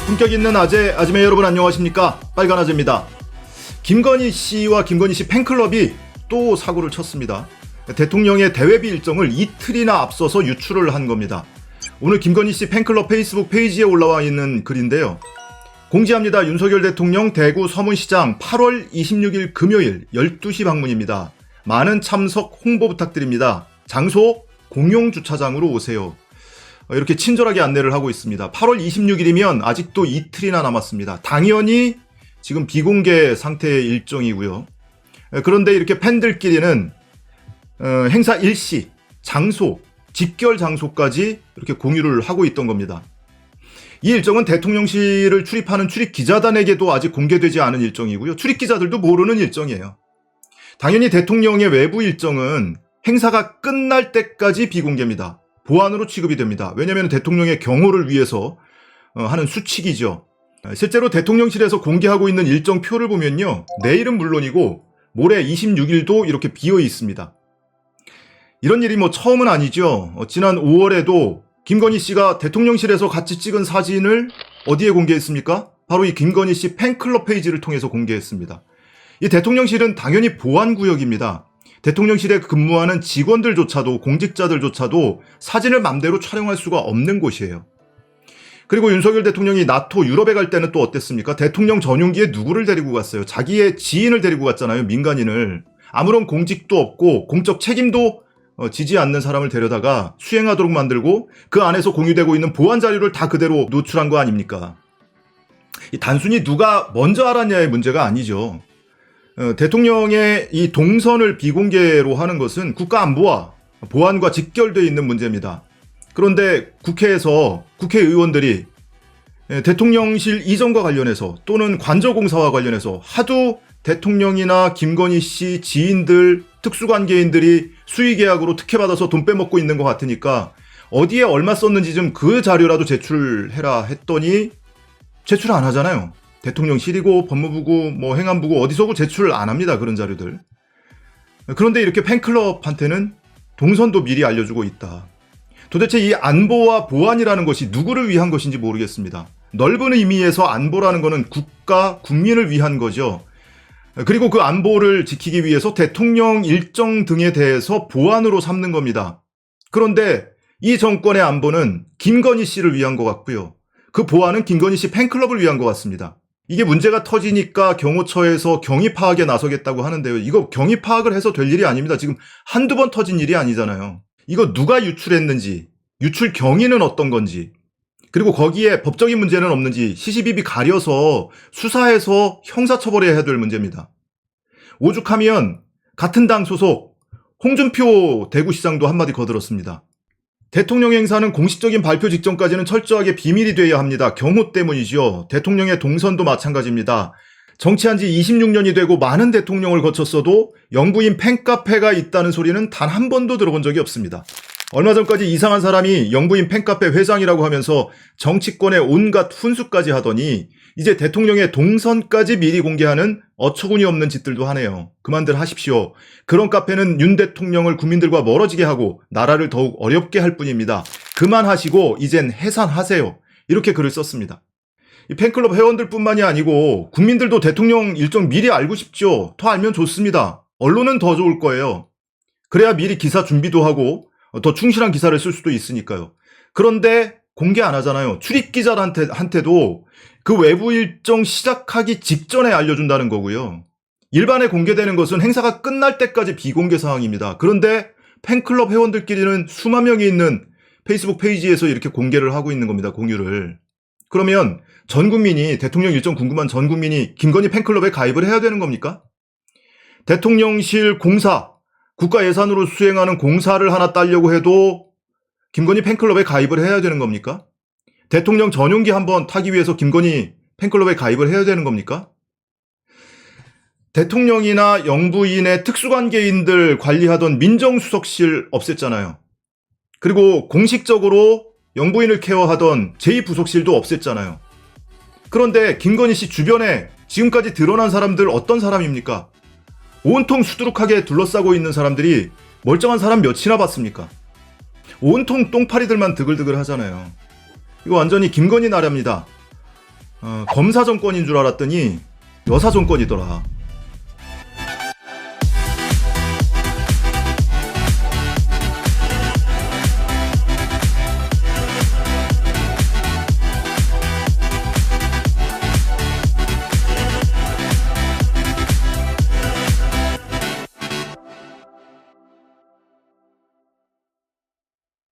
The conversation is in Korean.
품격 있는 아재, 아지매 여러분 안녕하십니까? 빨간 아재입니다. 김건희 씨와 김건희 씨 팬클럽이 또 사고를 쳤습니다. 대통령의 대회비 일정을 이틀이나 앞서서 유출을 한 겁니다. 오늘 김건희 씨 팬클럽 페이스북 페이지에 올라와 있는 글인데요. 공지합니다. 윤석열 대통령 대구 서문시장 8월 26일 금요일 12시 방문입니다. 많은 참석 홍보 부탁드립니다. 장소 공용주차장으로 오세요. 이렇게 친절하게 안내를 하고 있습니다. 8월 26일이면 아직도 이틀이나 남았습니다. 당연히 지금 비공개 상태의 일정이고요. 그런데 이렇게 팬들끼리는 행사 일시, 장소, 집결 장소까지 이렇게 공유를 하고 있던 겁니다. 이 일정은 대통령실을 출입하는 출입기자단에게도 아직 공개되지 않은 일정이고요. 출입기자들도 모르는 일정이에요. 당연히 대통령의 외부 일정은 행사가 끝날 때까지 비공개입니다. 보안으로 취급이 됩니다. 왜냐하면 대통령의 경호를 위해서 하는 수칙이죠. 실제로 대통령실에서 공개하고 있는 일정표를 보면요. 내일은 물론이고 모레 26일도 이렇게 비어 있습니다. 이런 일이 처음은 아니죠. 지난 5월에도 김건희 씨가 대통령실에서 같이 찍은 사진을 어디에 공개했습니까? 바로 이 김건희 씨 팬클럽 페이지를 통해서 공개했습니다. 이 대통령실은 당연히 보안구역입니다. 대통령실에 근무하는 직원들조차도 공직자들조차도 사진을 맘대로 촬영할 수가 없는 곳이에요. 그리고 윤석열 대통령이 나토 유럽에 갈 때는 또 어땠습니까? 대통령 전용기에 누구를 데리고 갔어요? 자기의 지인을 데리고 갔잖아요. 민간인을. 아무런 공직도 없고 공적 책임도 지지 않는 사람을 데려다가 수행하도록 만들고 그 안에서 공유되고 있는 보안 자료를 다 그대로 노출한 거 아닙니까? 단순히 누가 먼저 알았냐의 문제가 아니죠. 대통령의 이 동선을 비공개로 하는 것은 국가 안보와 보안과 직결되어 있는 문제입니다. 그런데 국회에서 국회의원들이 대통령실 이전과 관련해서 또는 관저공사와 관련해서 하도 대통령이나 김건희 씨 지인들, 특수관계인들이 수의계약으로 특혜받아서 돈 빼먹고 있는 것 같으니까 어디에 얼마 썼는지 좀 그 자료라도 제출해라 했더니 제출 안 하잖아요. 대통령실이고 법무부고 행안부고 어디서고 제출을 안 합니다. 그런 자료들. 그런데 이렇게 팬클럽한테는 동선도 미리 알려주고 있다. 도대체 이 안보와 보안이라는 것이 누구를 위한 것인지 모르겠습니다. 넓은 의미에서 안보라는 것은 국가, 국민을 위한 거죠. 그리고 그 안보를 지키기 위해서 대통령 일정 등에 대해서 보안으로 삼는 겁니다. 그런데 이 정권의 안보는 김건희 씨를 위한 것 같고요. 그 보안은 김건희 씨 팬클럽을 위한 것 같습니다. 이게 문제가 터지니까 경호처에서 경위 파악에 나서겠다고 하는데요. 이거 경위 파악을 해서 될 일이 아닙니다. 지금 한두 번 터진 일이 아니잖아요. 이거 누가 유출했는지, 유출 경위는 어떤 건지, 그리고 거기에 법적인 문제는 없는지 시시비비 가려서 수사해서 형사처벌해야 될 문제입니다. 오죽하면 같은 당 소속 홍준표 대구시장도 한마디 거들었습니다. 대통령 행사는 공식적인 발표 직전까지는 철저하게 비밀이 돼야 합니다. 경호 때문이죠. 대통령의 동선도 마찬가지입니다. 정치한 지 26년이 되고 많은 대통령을 거쳤어도 영부인 팬카페가 있다는 소리는 단 한 번도 들어본 적이 없습니다. 얼마 전까지 이상한 사람이 영부인 팬카페 회장이라고 하면서 정치권의 온갖 훈수까지 하더니 이제 대통령의 동선까지 미리 공개하는 어처구니 없는 짓들도 하네요. 그만들 하십시오. 그런 카페는 윤 대통령을 국민들과 멀어지게 하고 나라를 더욱 어렵게 할 뿐입니다. 그만하시고 이젠 해산하세요. 이렇게 글을 썼습니다. 이 팬클럽 회원들뿐만이 아니고 국민들도 대통령 일정 미리 알고 싶죠. 더 알면 좋습니다. 언론은 더 좋을 거예요. 그래야 미리 기사 준비도 하고 더 충실한 기사를 쓸 수도 있으니까요. 그런데 공개 안 하잖아요. 출입기자한테도 그 외부 일정 시작하기 직전에 알려준다는 거고요. 일반에 공개되는 것은 행사가 끝날 때까지 비공개 사항입니다. 그런데 팬클럽 회원들끼리는 수만 명이 있는 페이스북 페이지에서 이렇게 공개를 하고 있는 겁니다. 공유를. 그러면 전 국민이, 대통령 일정 궁금한 전 국민이 김건희 팬클럽에 가입을 해야 되는 겁니까? 대통령실 공사, 국가 예산으로 수행하는 공사를 하나 따려고 해도 김건희 팬클럽에 가입을 해야 되는 겁니까? 대통령 전용기 한번 타기 위해서 김건희 팬클럽에 가입을 해야 되는 겁니까? 대통령이나 영부인의 특수관계인들 관리하던 민정수석실 없앴잖아요. 그리고 공식적으로 영부인을 케어하던 제2부속실도 없앴잖아요. 그런데 김건희 씨 주변에 지금까지 드러난 사람들 어떤 사람입니까? 온통 수두룩하게 둘러싸고 있는 사람들이 멀쩡한 사람 몇이나 봤습니까? 온통 똥파리들만 드글드글 하잖아요. 이거 완전히 김건희 나라입니다. 검사 정권인 줄 알았더니 여사 정권이더라.